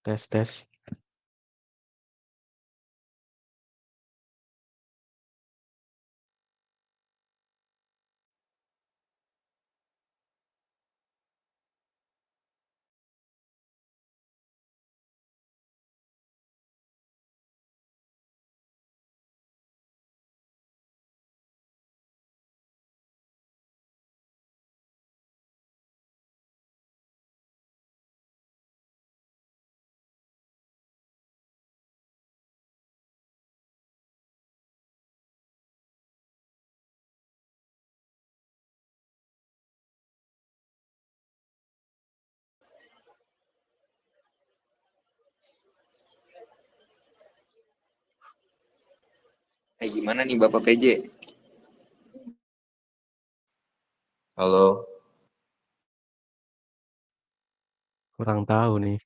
Tes tes. Gimana nih Bapak PJ? Halo, Kurang tahu nih.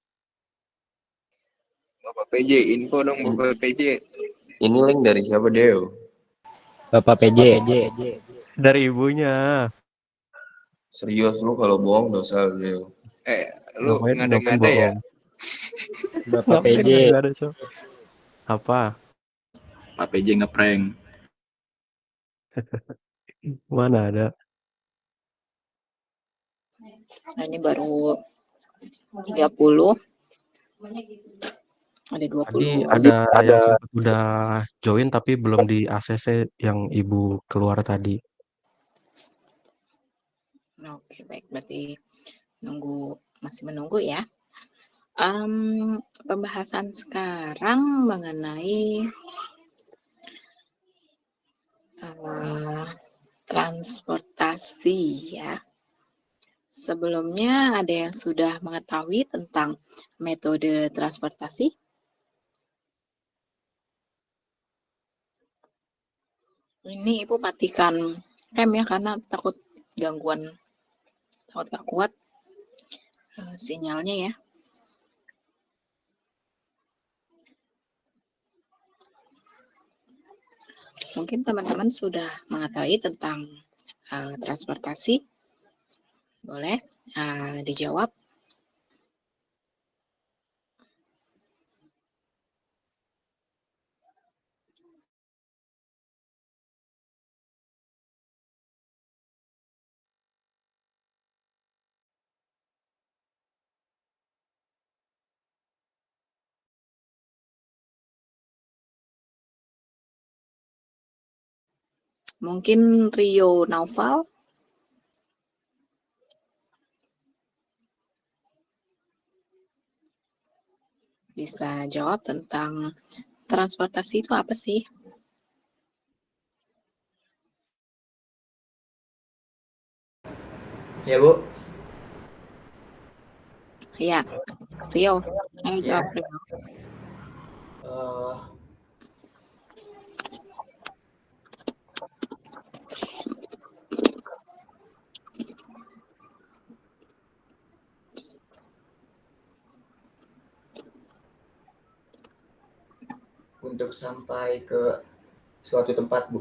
Bapak PJ, info dong Bapak PJ. ini link dari siapa, Deo? Bapak PJ. Dari ibunya. Serius lu kalau bohong dosa, Deo. Lu Ngapain ngada-ngada ya? bohong? Bapak PJ. Nggak ada, so. Apa? Pak PJ ngeprank. Mana ada? Nah, ini baru 30. Ada 20. Tadi ada yang sempat udah join tapi belum di ACC yang ibu keluar tadi. Oke, baik. Berarti masih menunggu ya. Pembahasan sekarang mengenai transportasi ya. Sebelumnya ada yang sudah mengetahui tentang metode transportasi? Ini Ibu matikan cam ya karena takut gangguan, takut gak kuat sinyalnya ya. Mungkin teman-teman sudah mengetahui tentang transportasi. Boleh dijawab. Mungkin Rio Naufal. Bisa jawab tentang transportasi itu apa sih? Ya, Bu. Ya, Rio. Ayo jawab, Rio. Untuk sampai ke suatu tempat, Bu.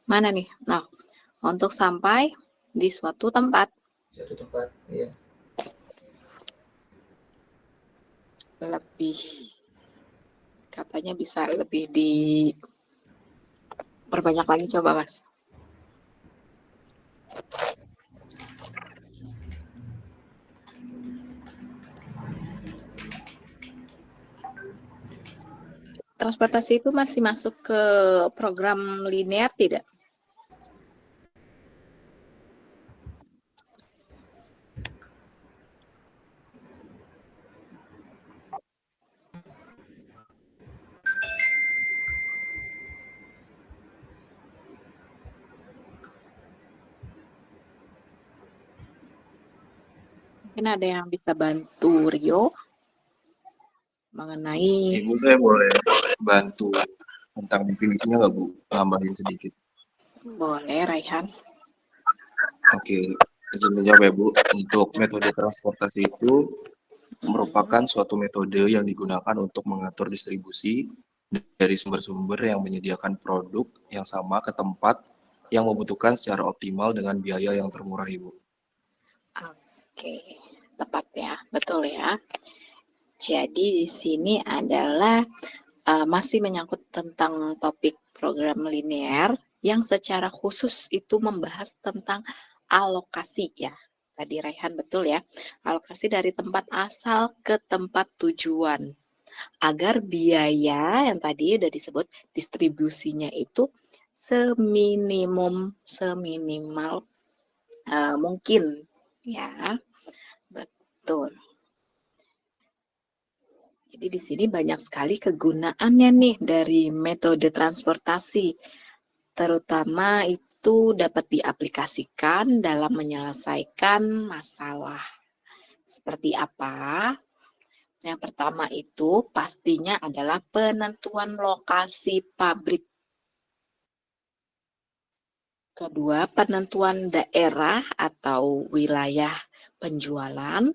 Mana nih? Nah, untuk sampai di suatu tempat. Suatu tempat, iya. Lebih, katanya bisa lebih diperbanyak lagi, coba Mas. Transportasi itu masih masuk ke program linear tidak? Mungkin ada yang bisa bantu Rio mengenai. Ibu saya boleh bantu tentang definisinya nggak, Bu? Nambahin sedikit. Boleh, Raihan. Oke, izin menjawab ya, Bu. Untuk metode transportasi itu merupakan suatu metode yang digunakan untuk mengatur distribusi dari sumber-sumber yang menyediakan produk yang sama ke tempat yang membutuhkan secara optimal dengan biaya yang termurah, Ibu. Oke, tepat ya, betul ya. Jadi di sini adalah masih menyangkut tentang topik program linear yang secara khusus itu membahas tentang alokasi ya. Tadi Raihan betul ya, alokasi dari tempat asal ke tempat tujuan. Agar biaya yang tadi udah disebut distribusinya itu seminimal mungkin ya. Betul. Jadi di sini banyak sekali kegunaannya nih dari metode transportasi. Terutama itu dapat diaplikasikan dalam menyelesaikan masalah. Seperti apa? Yang pertama itu pastinya adalah penentuan lokasi pabrik. Kedua, penentuan daerah atau wilayah penjualan.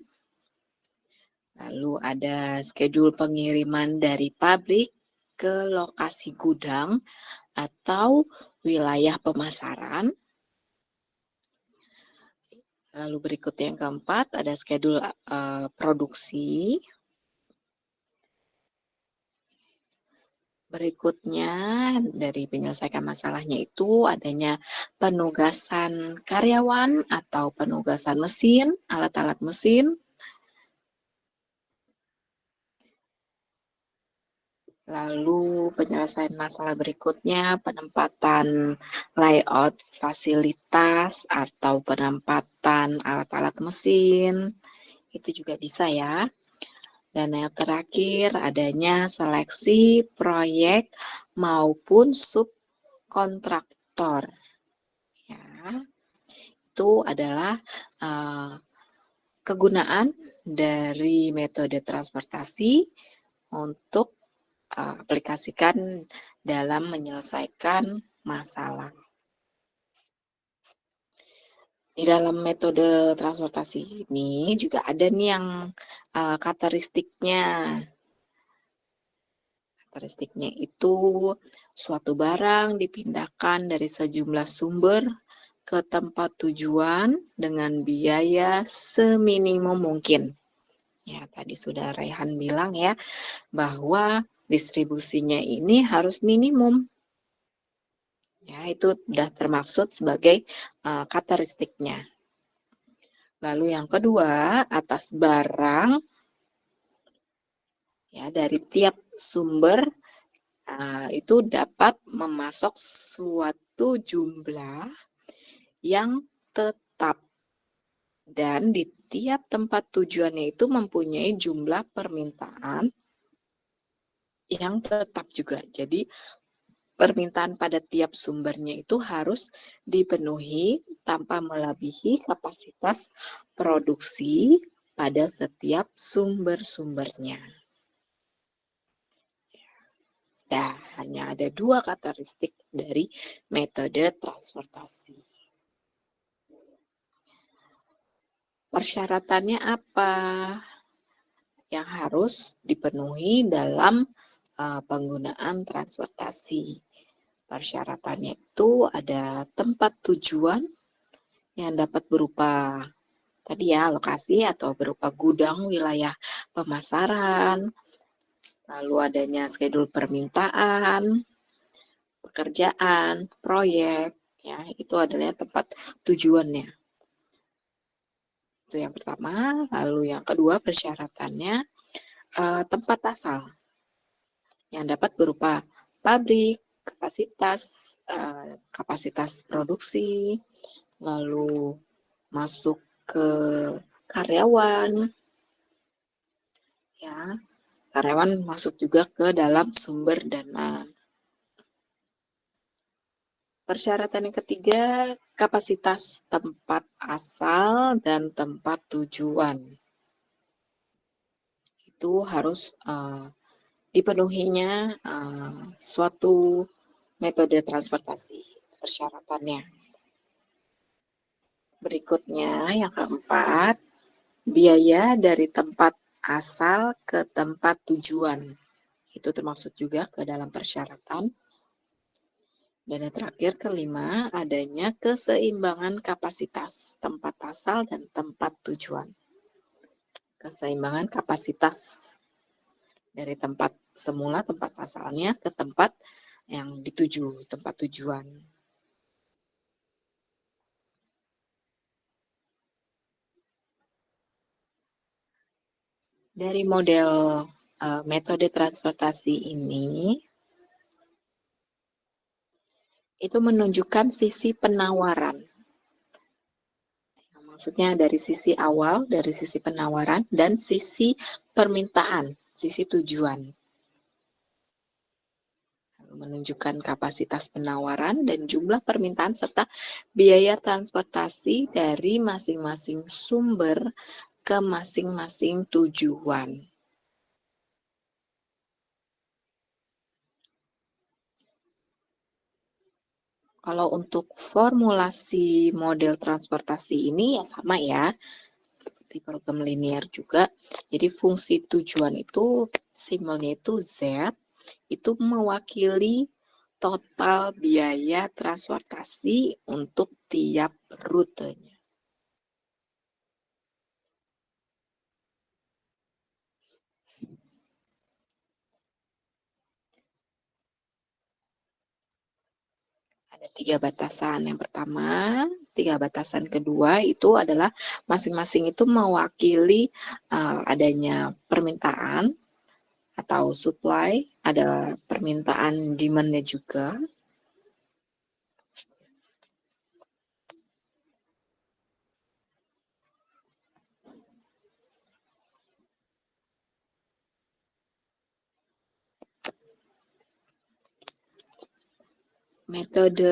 Lalu ada schedule pengiriman dari pabrik ke lokasi gudang atau wilayah pemasaran. Lalu berikut yang keempat ada schedule produksi. Berikutnya dari penyelesaian masalahnya itu adanya penugasan karyawan atau penugasan mesin, alat-alat mesin. Lalu penyelesaian masalah berikutnya penempatan layout fasilitas atau penempatan alat-alat mesin. Itu juga bisa ya. Dan yang terakhir adanya seleksi proyek maupun subkontraktor. Ya, itu adalah kegunaan dari metode transportasi untuk aplikasikan dalam menyelesaikan masalah. Di dalam metode transportasi ini juga ada nih yang karakteristiknya. Karakteristiknya itu suatu barang dipindahkan dari sejumlah sumber ke tempat tujuan dengan biaya seminimum mungkin. Ya, tadi sudah Raihan bilang ya, bahwa distribusinya ini harus minimum. Ya, itu sudah termaksud sebagai karakteristiknya. Lalu yang kedua, atas barang ya dari tiap sumber itu dapat memasok suatu jumlah yang tetap dan di tiap tempat tujuannya itu mempunyai jumlah permintaan yang tetap juga. Jadi permintaan pada tiap sumbernya itu harus dipenuhi tanpa melebihi kapasitas produksi pada setiap sumber-sumbernya. Nah, hanya ada dua karakteristik dari metode transportasi. Persyaratannya apa yang harus dipenuhi dalam penggunaan transportasi? Persyaratannya itu ada tempat tujuan yang dapat berupa tadi ya lokasi atau berupa gudang, wilayah pemasaran, lalu adanya schedule permintaan, pekerjaan, proyek, ya itu adalah tempat tujuannya. Itu yang pertama. Lalu yang kedua persyaratannya tempat asal yang dapat berupa pabrik, kapasitas produksi, lalu masuk ke karyawan, ya karyawan masuk juga ke dalam sumber dana. Persyaratan yang ketiga, kapasitas tempat asal dan tempat tujuan. Itu harus dipenuhinya suatu metode transportasi, persyaratannya. Berikutnya yang keempat, biaya dari tempat asal ke tempat tujuan. Itu termasuk juga ke dalam persyaratan. Dan yang terakhir kelima, adanya keseimbangan kapasitas tempat asal dan tempat tujuan. Keseimbangan kapasitas dari tempat semula, tempat asalnya, ke tempat yang dituju, tempat tujuan. Dari model metode transportasi ini, itu menunjukkan sisi penawaran. Maksudnya dari sisi awal, dari sisi penawaran, dan sisi permintaan, sisi tujuan. Menunjukkan kapasitas penawaran dan jumlah permintaan serta biaya transportasi dari masing-masing sumber ke masing-masing tujuan. Kalau untuk formulasi model transportasi ini ya sama ya, seperti program linear juga. Jadi fungsi tujuan itu, simbolnya itu Z, itu mewakili total biaya transportasi untuk tiap rutenya. Ada 3 batasan. Yang pertama, 3 batasan kedua itu adalah masing-masing itu mewakili adanya permintaan atau supply, ada permintaan demand-nya juga. Metode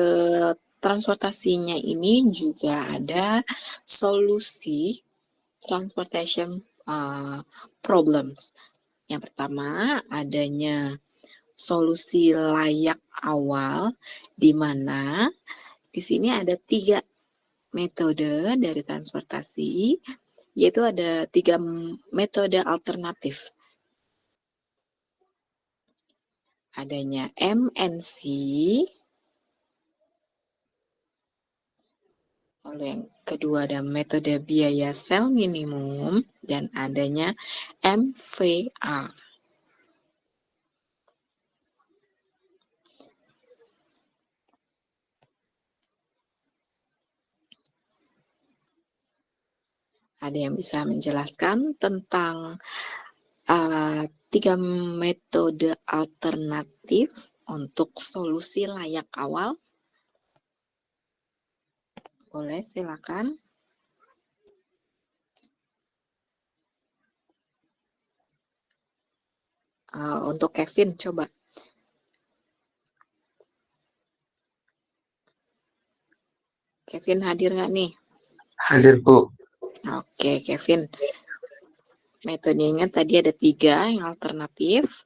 transportasinya ini juga ada solusi transportation problems. Yang pertama, adanya solusi layak awal, di mana di sini ada 3 metode dari transportasi, yaitu ada 3 metode alternatif. Adanya MNC, lalu yang kedua ada metode biaya sel minimum, dan adanya MVA. Ada yang bisa menjelaskan tentang 3 metode alternatif untuk solusi layak awal? Boleh, silakan. Untuk Kevin, coba. Kevin hadir nggak nih? Hadir, Bu. Oke, Kevin. Metodenya tadi ada 3 yang alternatif.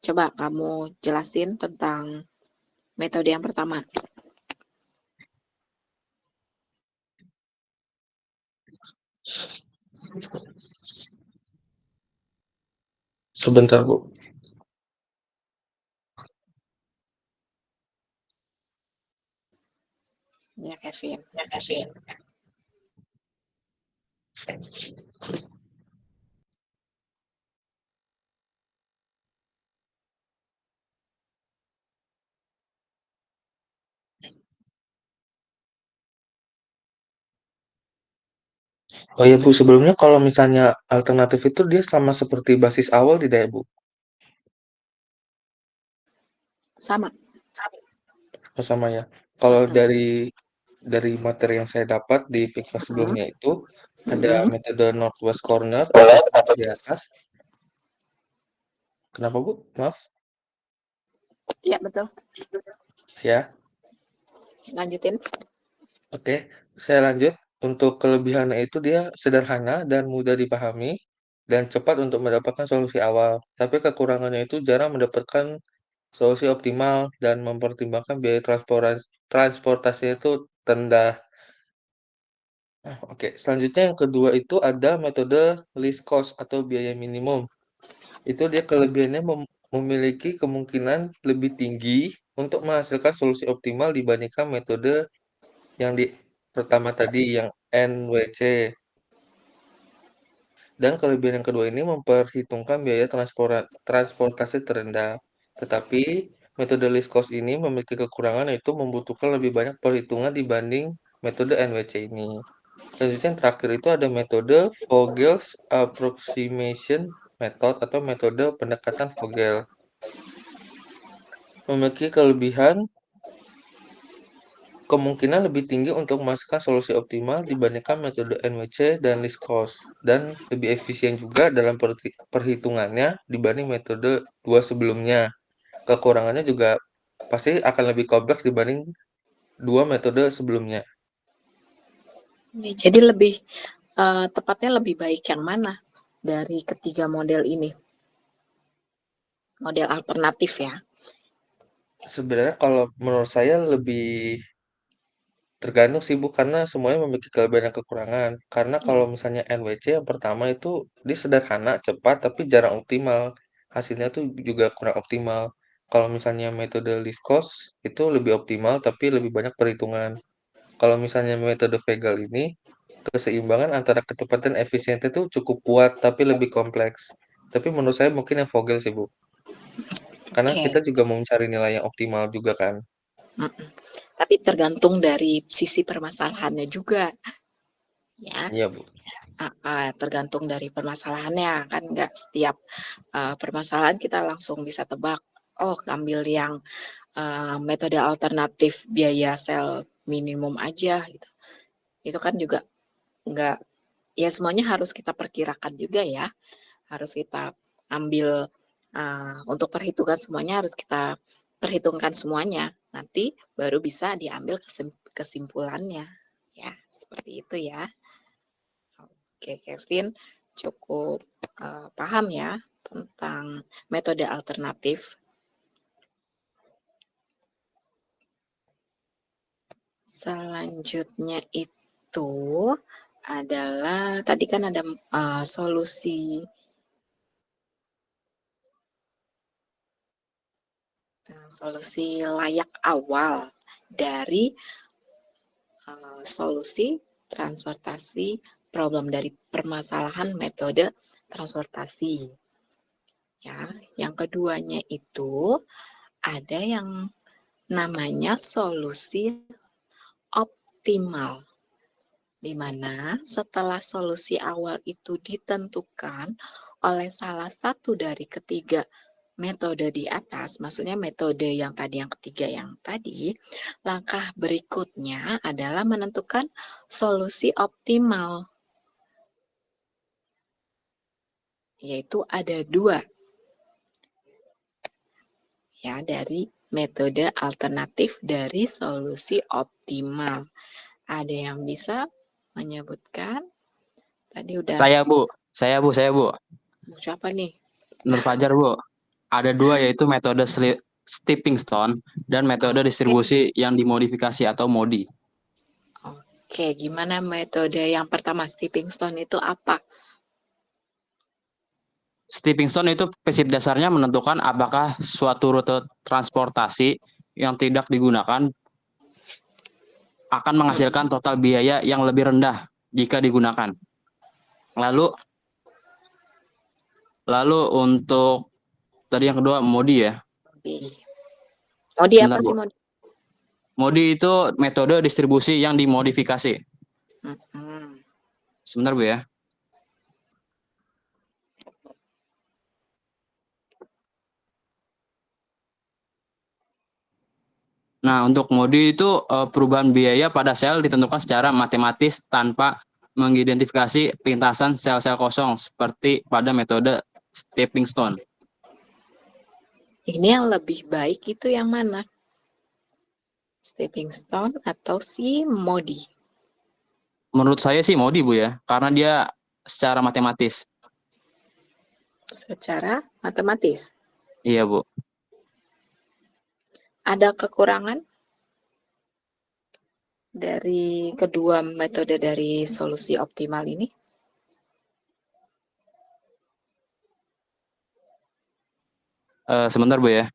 Coba kamu jelasin tentang metode yang pertama. Sebentar, Bu. Ya, Kevin. Oh iya, Bu, sebelumnya kalau misalnya alternatif itu dia sama seperti basis awal tidak ya, Bu? Sama. Oh, sama ya. Kalau dari materi yang saya dapat di Figma sebelumnya itu ada metode northwest corner atau seperti di atas. Kenapa, Bu? Maaf. Ya, betul. Ya, Lanjutin. oke. Saya lanjut. Untuk kelebihannya itu dia sederhana dan mudah dipahami dan cepat untuk mendapatkan solusi awal. Tapi kekurangannya itu jarang mendapatkan solusi optimal dan mempertimbangkan biaya transportasi itu rendah. Nah, oke. Selanjutnya yang kedua itu ada metode least cost atau biaya minimum. Itu dia kelebihannya memiliki kemungkinan lebih tinggi untuk menghasilkan solusi optimal dibandingkan metode yang di pertama tadi yang NWC. Dan kelebihan yang kedua ini memperhitungkan biaya transportasi terendah. Tetapi metode least cost ini memiliki kekurangan yaitu membutuhkan lebih banyak perhitungan dibanding metode NWC ini. Selanjutnya yang terakhir itu ada metode Vogel's Approximation Method atau metode pendekatan Vogel. Memiliki kemungkinan lebih tinggi untuk menghasilkan solusi optimal dibandingkan metode NWC dan least cost, dan lebih efisien juga dalam perhitungannya dibanding metode dua sebelumnya. Kekurangannya juga pasti akan lebih kompleks dibanding dua metode sebelumnya. Jadi lebih tepatnya lebih baik yang mana dari ketiga model ini? Model alternatif ya. Sebenarnya kalau menurut saya lebih tergantung sih Bu, karena semuanya memiliki kelebihan dan kekurangan. Karena kalau misalnya NWC yang pertama itu dia sederhana, cepat, tapi jarang optimal. Hasilnya tuh juga kurang optimal. Kalau misalnya metode least cost itu lebih optimal, tapi lebih banyak perhitungan. Kalau misalnya metode Vogel ini, keseimbangan antara kecepatan dan efisiensi itu cukup kuat, tapi lebih kompleks. Tapi menurut saya mungkin yang Vogel sih Bu. Karena Oke. kita juga mau mencari nilai yang optimal juga kan. Mm-mm. Tapi tergantung dari sisi permasalahannya juga, ya. Iya Bu. Tergantung dari permasalahannya kan nggak setiap permasalahan kita langsung bisa tebak. Oh, ambil yang metode alternatif biaya sel minimum aja gitu. Itu kan juga nggak, ya semuanya harus kita perkirakan juga ya. Harus kita ambil untuk perhitungan semuanya harus kita perhitungkan semuanya. Nanti baru bisa diambil kesimpulannya. Ya, seperti itu ya. Oke, Kevin cukup paham ya tentang metode alternatif. Selanjutnya itu adalah tadi kan ada solusi layak awal dari solusi transportasi problem dari permasalahan metode transportasi. Ya, yang keduanya itu ada yang namanya solusi optimal, di mana setelah solusi awal itu ditentukan oleh salah satu dari ketiga metode di atas, maksudnya metode yang tadi, yang ketiga yang tadi, langkah berikutnya adalah menentukan solusi optimal, yaitu ada dua, ya, dari metode alternatif dari solusi optimal. Ada yang bisa menyebutkan? Tadi udah. Saya Bu. Siapa nih? Nur Fajar Bu. Ada dua yaitu metode stepping stone dan metode distribusi yang dimodifikasi atau MODI. Oke, gimana metode yang pertama, stepping stone itu apa? Stepping stone itu prinsip dasarnya menentukan apakah suatu rute transportasi yang tidak digunakan akan menghasilkan total biaya yang lebih rendah jika digunakan. Lalu untuk tadi yang kedua MODI ya. MODI apa Bentar, sih Bu. MODI? MODI itu metode distribusi yang dimodifikasi. Sebentar Bu ya. Nah, untuk MODI itu perubahan biaya pada sel ditentukan secara matematis tanpa mengidentifikasi lintasan sel-sel kosong seperti pada metode stepping stone. Ini yang lebih baik itu yang mana? Stepping stone atau si MODI? Menurut saya sih MODI Bu ya, karena dia secara matematis. Secara matematis. Iya Bu. Ada kekurangan? dari kedua metode dari solusi optimal ini? Sebentar Bu ya.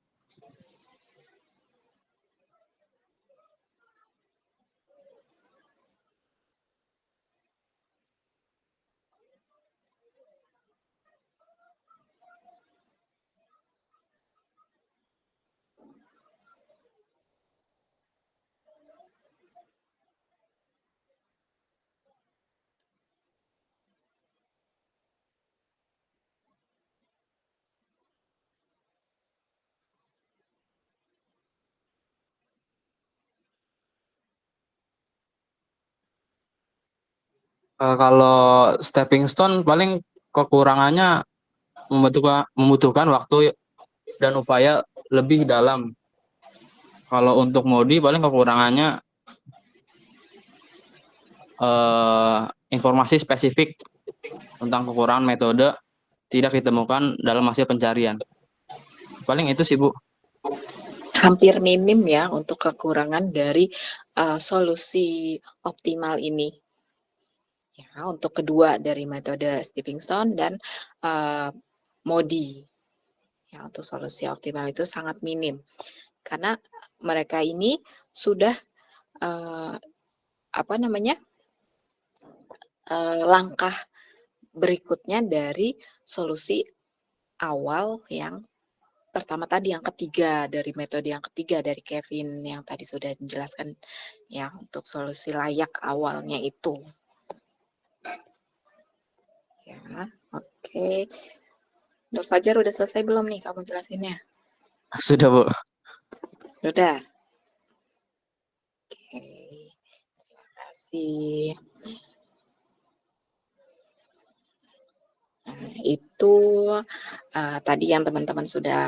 Kalau stepping stone paling kekurangannya membutuhkan waktu dan upaya lebih dalam. Kalau untuk Modi paling kekurangannya informasi spesifik tentang kekurangan metode tidak ditemukan dalam hasil pencarian. Paling itu sih Bu. Hampir minim ya untuk kekurangan dari solusi optimal ini. Ya, untuk kedua dari metode stepping stone dan Modi. Ya, untuk solusi optimal itu sangat minim. Karena mereka ini sudah langkah berikutnya dari solusi awal yang pertama tadi, yang ketiga, dari metode yang ketiga dari Kevin yang tadi sudah menjelaskan ya, untuk solusi layak awalnya itu. Ya, oke. Nur Fajar udah selesai belum nih kamu jelasinnya? Sudah Bu. Sudah. Oke. Terima kasih. Nah, itu tadi yang teman-teman sudah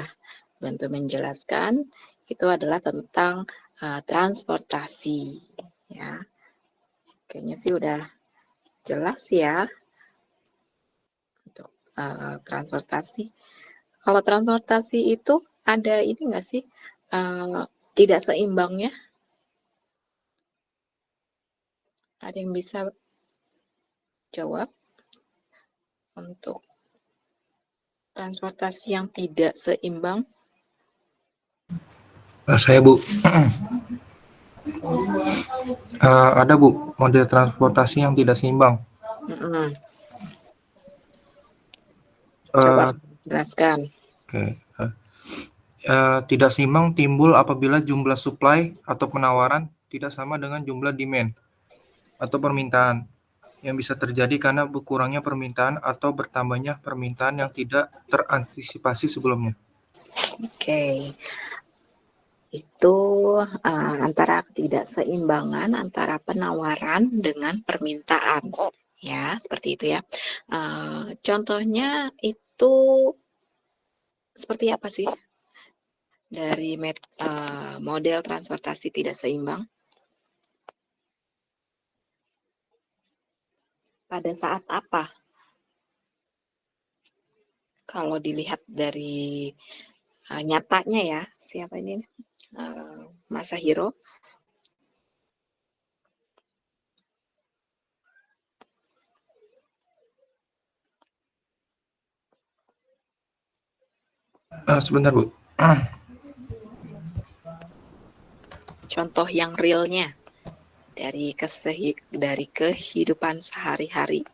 bantu menjelaskan, itu adalah tentang transportasi. Ya, kayaknya sih udah jelas ya untuk transportasi. Kalau transportasi itu ada ini nggak sih tidak seimbangnya? Ada yang bisa jawab untuk transportasi yang tidak seimbang? Saya Bu. Ada Bu, model transportasi yang tidak seimbang. Coba jelaskan. Oke. Tidak seimbang timbul apabila jumlah supply atau penawaran tidak sama dengan jumlah demand atau permintaan, yang bisa terjadi karena berkurangnya permintaan atau bertambahnya permintaan yang tidak terantisipasi sebelumnya. Oke. Itu antara ketidakseimbangan antara penawaran dengan permintaan. Ya, seperti itu ya. Contohnya itu seperti apa sih dari model transportasi tidak seimbang? Pada saat apa? Kalau dilihat dari nyatanya ya, siapa ini? Masahiro. Sebentar Bu. Contoh yang realnya dari kehidupan sehari-hari.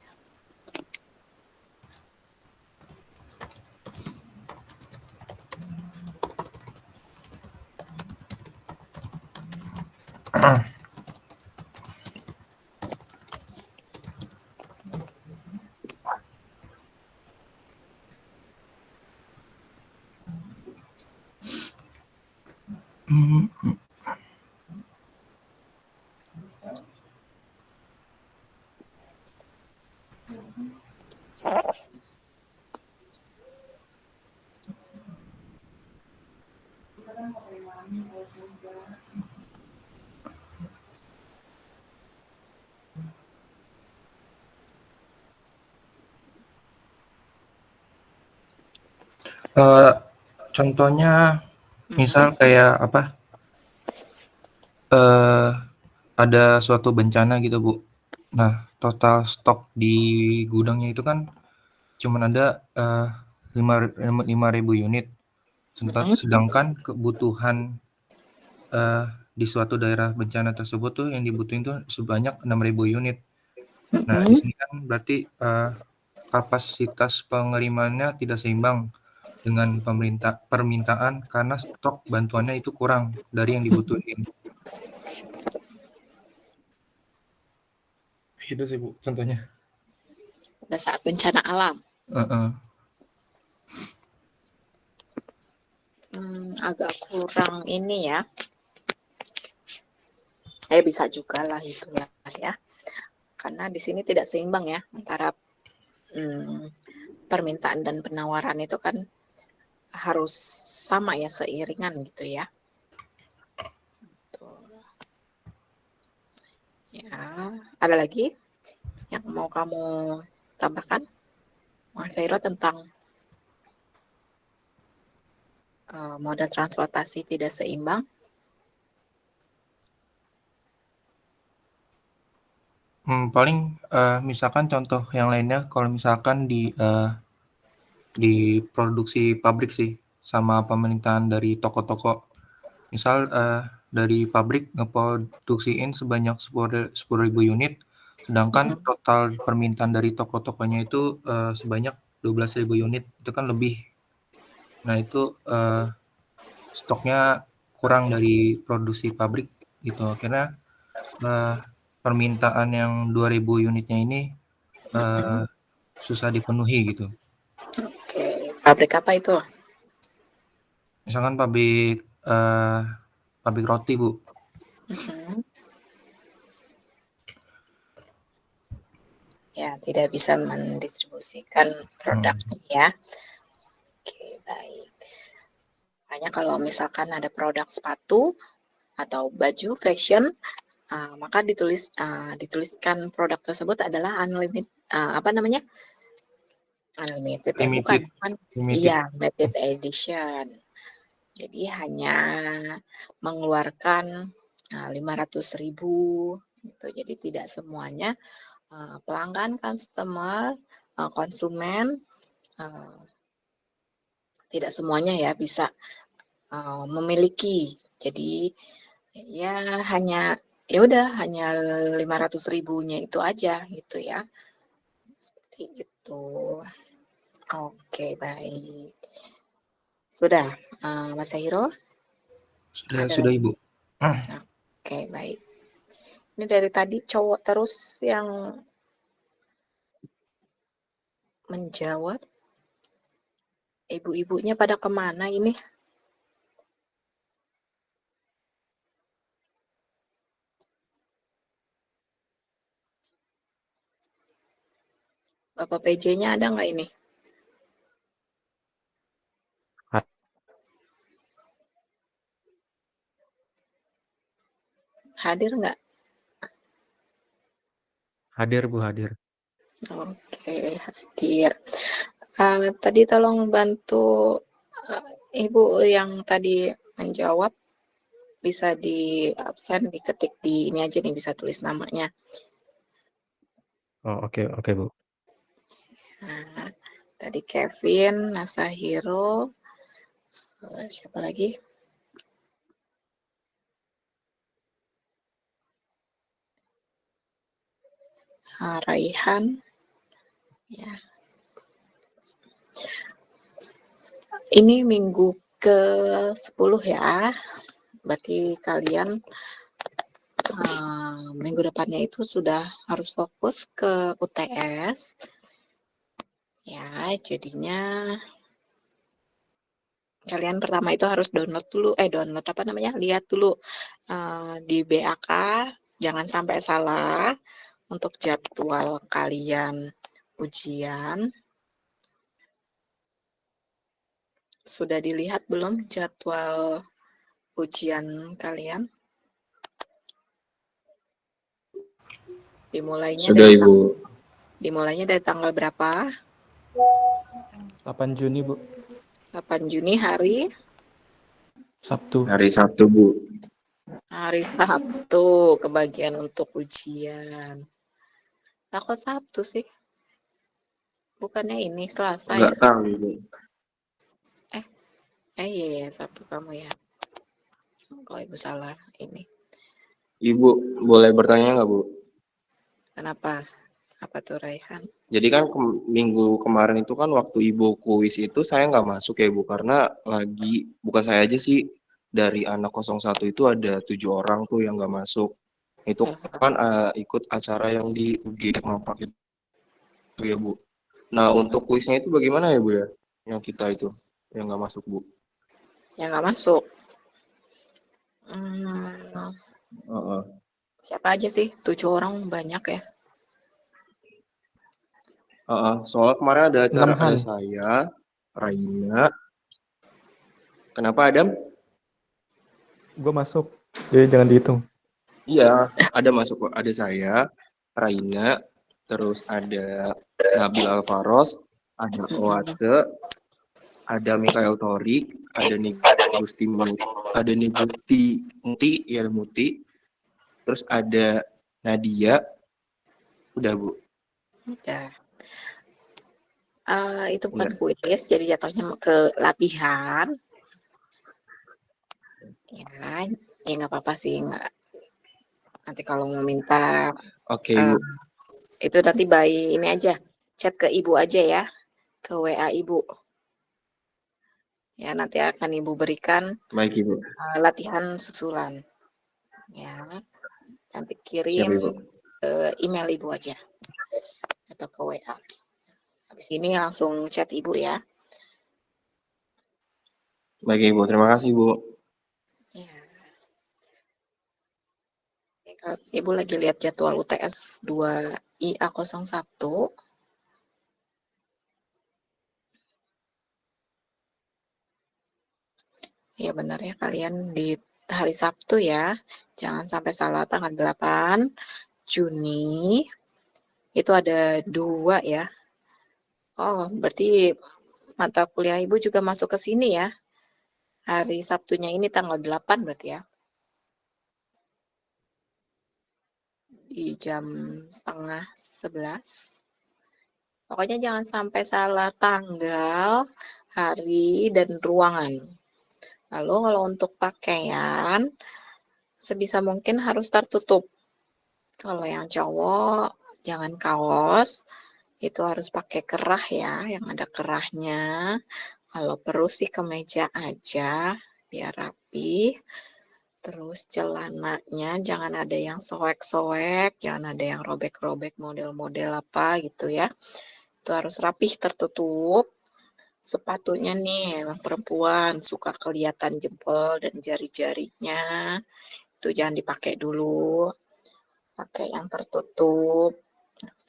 Contohnya misal kayak apa? ada suatu bencana gitu, Bu. Nah, total stok di gudangnya itu kan cuman ada 5.000 unit. Sedangkan kebutuhan di suatu daerah bencana tersebut tuh yang dibutuhin tuh sebanyak 6.000 unit. Nah, di sini kan berarti kapasitas pengirimannya tidak seimbang dengan permintaan karena stok bantuannya itu kurang dari yang dibutuhin. Itu sih Bu contohnya. Pada saat bencana alam. Heeh. Agak kurang ini ya. Bisa juga lah itulah ya. Karena di sini tidak seimbang ya antara permintaan dan penawaran itu kan harus sama ya, seiringan gitu ya. Tuh. Ya, ada lagi yang mau kamu tambahkan, Mas Zairo, tentang moda transportasi tidak seimbang? Paling misalkan contoh yang lainnya kalau misalkan di produksi pabrik sih sama pemerintahan dari toko-toko. Misal dari pabrik ngeproduksiin sebanyak 10.000 unit, sedangkan total permintaan dari toko-tokonya itu sebanyak 12.000 unit, itu kan lebih. Nah itu stoknya kurang dari produksi pabrik gitu. Akhirnya permintaan yang 2.000 unitnya ini susah dipenuhi gitu. Oke, pabrik apa itu? Misalkan pabrik roti, Bu. Ya, tidak bisa mendistribusikan produknya ya. Oke, baik. Makanya kalau misalkan ada produk sepatu atau baju fashion, maka dituliskan produk tersebut adalah unlimited, unlimited ya, bukan, Limited. iya, limited edition. Jadi hanya mengeluarkan 500.000 gitu. Jadi tidak semuanya pelanggan, customer, konsumen, tidak semuanya ya bisa memiliki. Jadi ya hanya 500.000-nya itu aja gitu ya. Seperti itu. Oke, baik. Sudah, Mas Zahiro? Sudah Ibu. Oke, baik. Ini dari tadi cowok terus yang menjawab. Ibu-ibunya pada kemana ini? Bapak PJ-nya ada nggak ini? Hadir nggak? Hadir Bu, hadir. Oke, hadir. Tadi tolong bantu Ibu yang tadi menjawab, bisa di absen, diketik di ini aja nih, bisa tulis namanya. Oh, oke Bu. Nah, tadi Kevin, Masahiro, siapa lagi? Raihan, ya. Ini minggu ke-10 ya, berarti kalian minggu depannya itu sudah harus fokus ke UTS. Ya, jadinya kalian pertama itu harus lihat dulu di BAK, jangan sampai salah untuk jadwal kalian ujian. Sudah dilihat belum jadwal ujian kalian? Dimulainya dari tanggal berapa? 8 Juni Bu. 8 Juni hari Sabtu. Hari Sabtu, Bu. Hari Sabtu kebagian untuk ujian. Lah kok Sabtu sih? Bukannya ini Selasa ya? Nggak tahu Ibu. Iya ya, Sabtu kamu ya. Kalau Ibu salah ini. Ibu boleh bertanya nggak Bu? Kenapa? Apa tuh Raihan? Jadi kan minggu kemarin itu kan waktu Ibu kuis itu saya nggak masuk ya Bu, karena lagi, bukan saya aja sih, dari anak 01 itu ada 7 orang tuh yang nggak masuk. Itu kan ikut acara yang di UG Teknopark itu ya Bu. Nah untuk kuisnya itu bagaimana ya Bu ya? Yang kita itu, yang nggak masuk Bu. Yang nggak masuk. Hmm, Heeh. siapa aja sih? 7 orang banyak ya. Soalnya kemarin ada acara, 6 Han. ada saya, Raina. Kenapa Adam? Gue masuk. Jadi jangan dihitung. Iya, ada masuk kok. Ada saya, Raina, terus ada Nabil Alvaros, ada Oatse, ada Mikael Torik, ada Nigusti Muti, ya Muti, terus ada Nadia, udah Bu. Udah. Itu bukan Udah. kuis, jadi jatuhnya ke latihan. Ya, ya nggak apa-apa sih. Nggak. Nanti kalau mau minta Oke eh, Bu, itu nanti by ini aja, chat ke Ibu aja ya, ke WA Ibu. Ya, nanti akan Ibu berikan baik Ibu. latihan susulan. Ya, nanti Siap kirim Ibu. ke email Ibu aja atau ke WA. Habis ini langsung chat Ibu ya. Baik Ibu, terima kasih Bu. Ya. Kalau Ibu lagi lihat jadwal UTS 2IA01. Ya benar ya, kalian di hari Sabtu ya. Jangan sampai salah, tanggal 8 Juni itu ada 2 ya. Oh, berarti mata kuliah Ibu juga masuk ke sini ya. Hari Sabtunya ini tanggal 8 berarti ya. Di jam 10:30. Pokoknya jangan sampai salah tanggal, hari, dan ruangan. Lalu kalau untuk pakaian, sebisa mungkin harus tertutup. Kalau yang cowok, jangan kaos, itu harus pakai kerah ya, yang ada kerahnya. Kalau perlu sih kemeja aja, biar rapi. Terus celananya jangan ada yang soek-soek, jangan ada yang robek-robek model-model apa gitu ya. Itu harus rapih, tertutup. Sepatunya nih, yang perempuan suka kelihatan jempol dan jari-jarinya, itu jangan dipakai dulu. Pakai yang tertutup,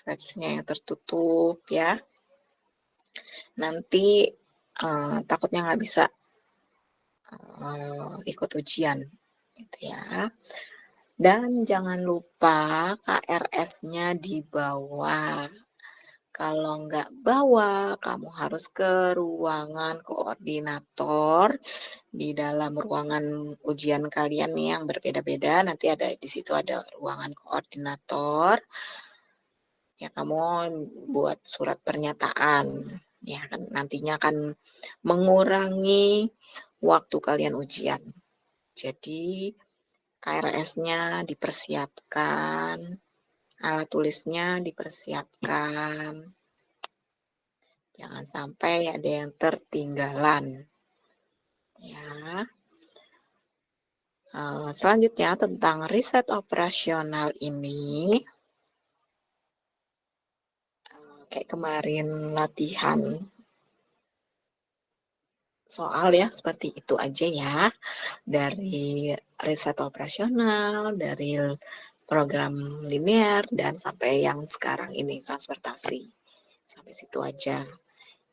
fansnya yang tertutup ya. Nanti takutnya nggak bisa ikut ujian gitu ya. Dan jangan lupa KRS-nya dibawa. Kalau nggak bawa, kamu harus ke ruangan koordinator. Di dalam ruangan ujian kalian nih yang berbeda-beda, nanti ada di situ ada ruangan koordinator. Ya, kamu buat surat pernyataan. Ya, kan nantinya akan mengurangi waktu kalian ujian. Jadi, KRS-nya dipersiapkan, alat tulisnya dipersiapkan. Jangan sampai ada yang tertinggalan. Ya. Selanjutnya tentang riset operasional ini, kayak kemarin latihan soal ya, seperti itu aja ya. Dari riset operasional, dari program linear, dan sampai yang sekarang ini transportasi. Sampai situ aja.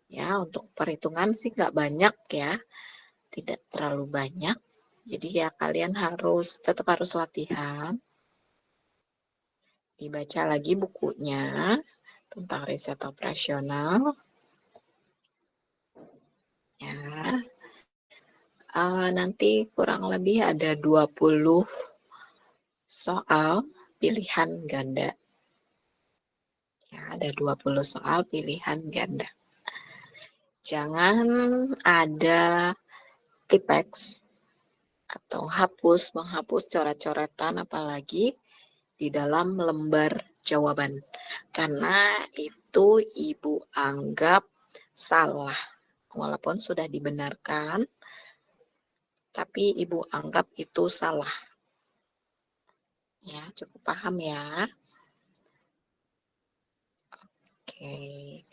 Ya, untuk perhitungan sih nggak banyak ya. Tidak terlalu banyak. Jadi ya kalian tetap harus latihan. Dibaca lagi bukunya tentang riset operasional. Ya. Nanti kurang lebih ada 20 soal pilihan ganda. Ya, ada 20 soal pilihan ganda. Jangan ada tipex atau menghapus coret-coretan apalagi di dalam lembar jawaban. Karena itu Ibu anggap salah. Walaupun sudah dibenarkan, tapi Ibu anggap itu salah. Ya, cukup paham ya. Oke.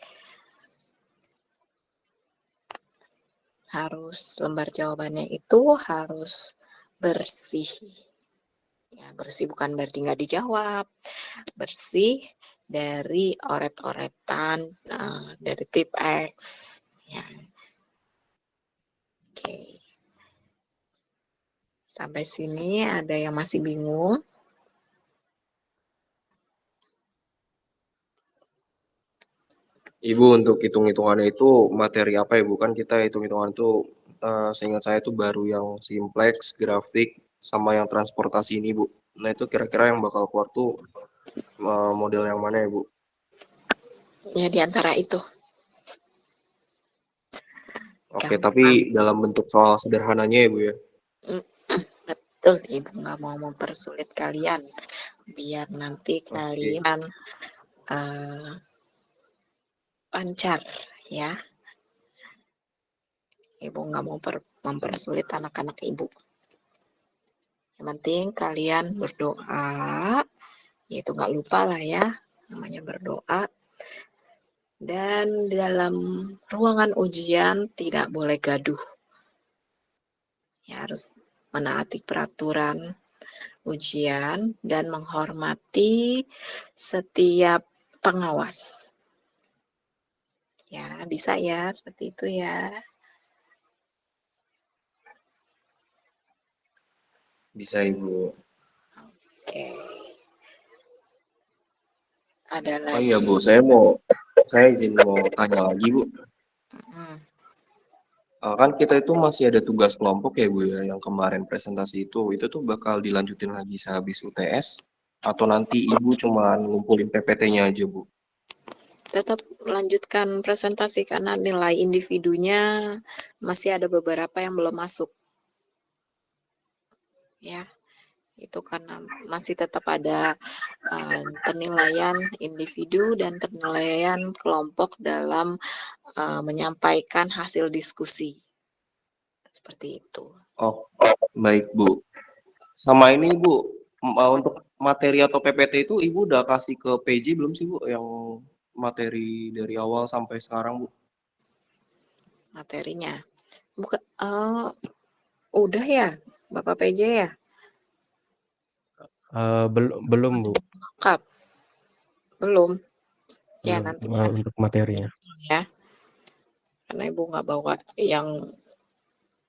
Lembar jawabannya itu harus bersih. Ya, bersih bukan berarti nggak dijawab. Bersih dari oret-oretan, dari tip X. Ya. Oke. Sampai sini ada yang masih bingung? Ibu, untuk hitung-hitungannya itu materi apa ya, Bu? Kan kita hitung-hitungan itu seingat saya itu baru yang simplex, grafik, sama yang transportasi ini, Bu. Nah, itu kira-kira yang bakal keluar tuh model yang mana ya, Bu? Ya, di antara itu. Oke, Gampang. tapi dalam bentuk soal sederhananya ya, Bu ya? Betul, Ibu nggak mau mempersulit kalian. Biar nanti Oke. kalian lancar ya. Ibu nggak mau mempersulit anak-anak Ibu. Yang penting kalian berdoa, yaitu nggak lupa lah ya, namanya berdoa. Dan dalam ruangan ujian tidak boleh gaduh. Ya, harus menaati peraturan ujian dan menghormati setiap pengawas. Ya, bisa ya, seperti itu ya. Bisa, Ibu. Oke. Ada Oh lagi. iya, Bu, saya izin mau tanya lagi, Bu. Kan kita itu masih ada tugas kelompok ya, Bu ya, yang kemarin presentasi itu tuh bakal dilanjutin lagi sehabis UTS, atau nanti Ibu cuma ngumpulin PPT-nya aja, Bu? Tetap lanjutkan presentasi karena nilai individunya masih ada beberapa yang belum masuk. Ya, itu karena masih tetap ada penilaian individu dan penilaian kelompok dalam menyampaikan hasil diskusi. Seperti itu. Oh, baik, Bu. Sama ini, Bu, untuk materi atau PPT itu Ibu udah kasih ke PJ belum sih, Bu, yang materi dari awal sampai sekarang, Bu? Materinya. Udah ya, Bapak PJ ya? Belum, Bu. Lengkap. Belum. Ya, Belum, nanti untuk materinya. ya. Karena Ibu nggak bawa yang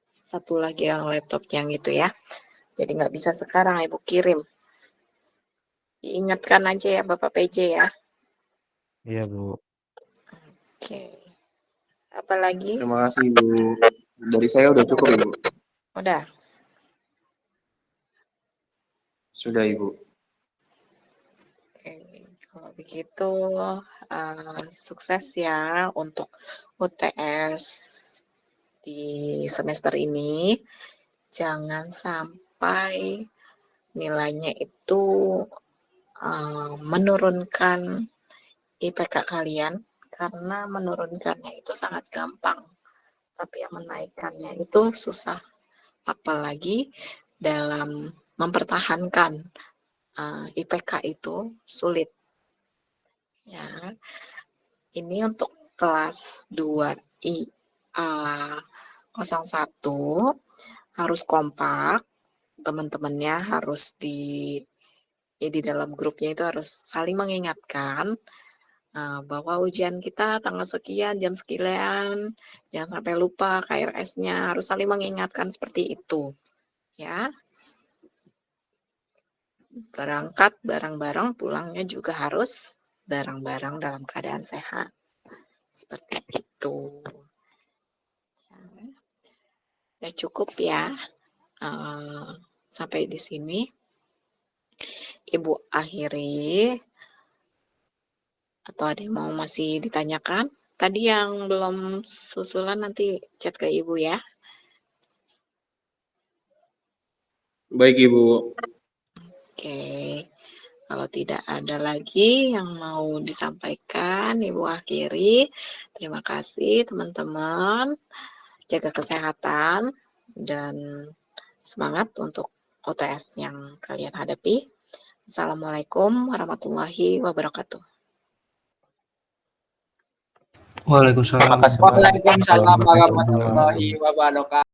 satu lagi yang laptop yang itu ya. Jadi nggak bisa sekarang Ibu kirim. Diingatkan aja ya Bapak PJ ya. Iya, Bu. Oke. Apalagi? Terima kasih, Bu. Dari saya udah cukup, Ibu. Udah. Sudah, Ibu. Oke. Kalau begitu sukses ya untuk UTS di semester ini. Jangan sampai nilainya itu menurunkan IPK kalian, karena menurunkannya itu sangat gampang, tapi yang menaikkannya itu susah, apalagi dalam mempertahankan IPK itu sulit ya. Ini untuk kelas 2IA 01 harus kompak, teman-temannya harus di dalam grupnya itu harus saling mengingatkan bahwa ujian kita tanggal sekian, jam sekian, jangan sampai lupa KRS-nya, harus saling mengingatkan seperti itu. Ya. Berangkat bareng-bareng, pulangnya juga harus bareng-bareng dalam keadaan sehat. Seperti itu. Udah cukup ya. Sampai di sini. Ibu akhiri. Atau ada yang mau masih ditanyakan? Tadi yang belum susulan nanti chat ke Ibu ya. Baik, Ibu. Oke. Kalau tidak ada lagi yang mau disampaikan, Ibu akhiri. Terima kasih teman-teman. Jaga kesehatan dan semangat untuk UTS yang kalian hadapi. Assalamualaikum warahmatullahi wabarakatuh. Waalaikumsalam. Waalaikumsalam warahmatullahi wabarakatuh.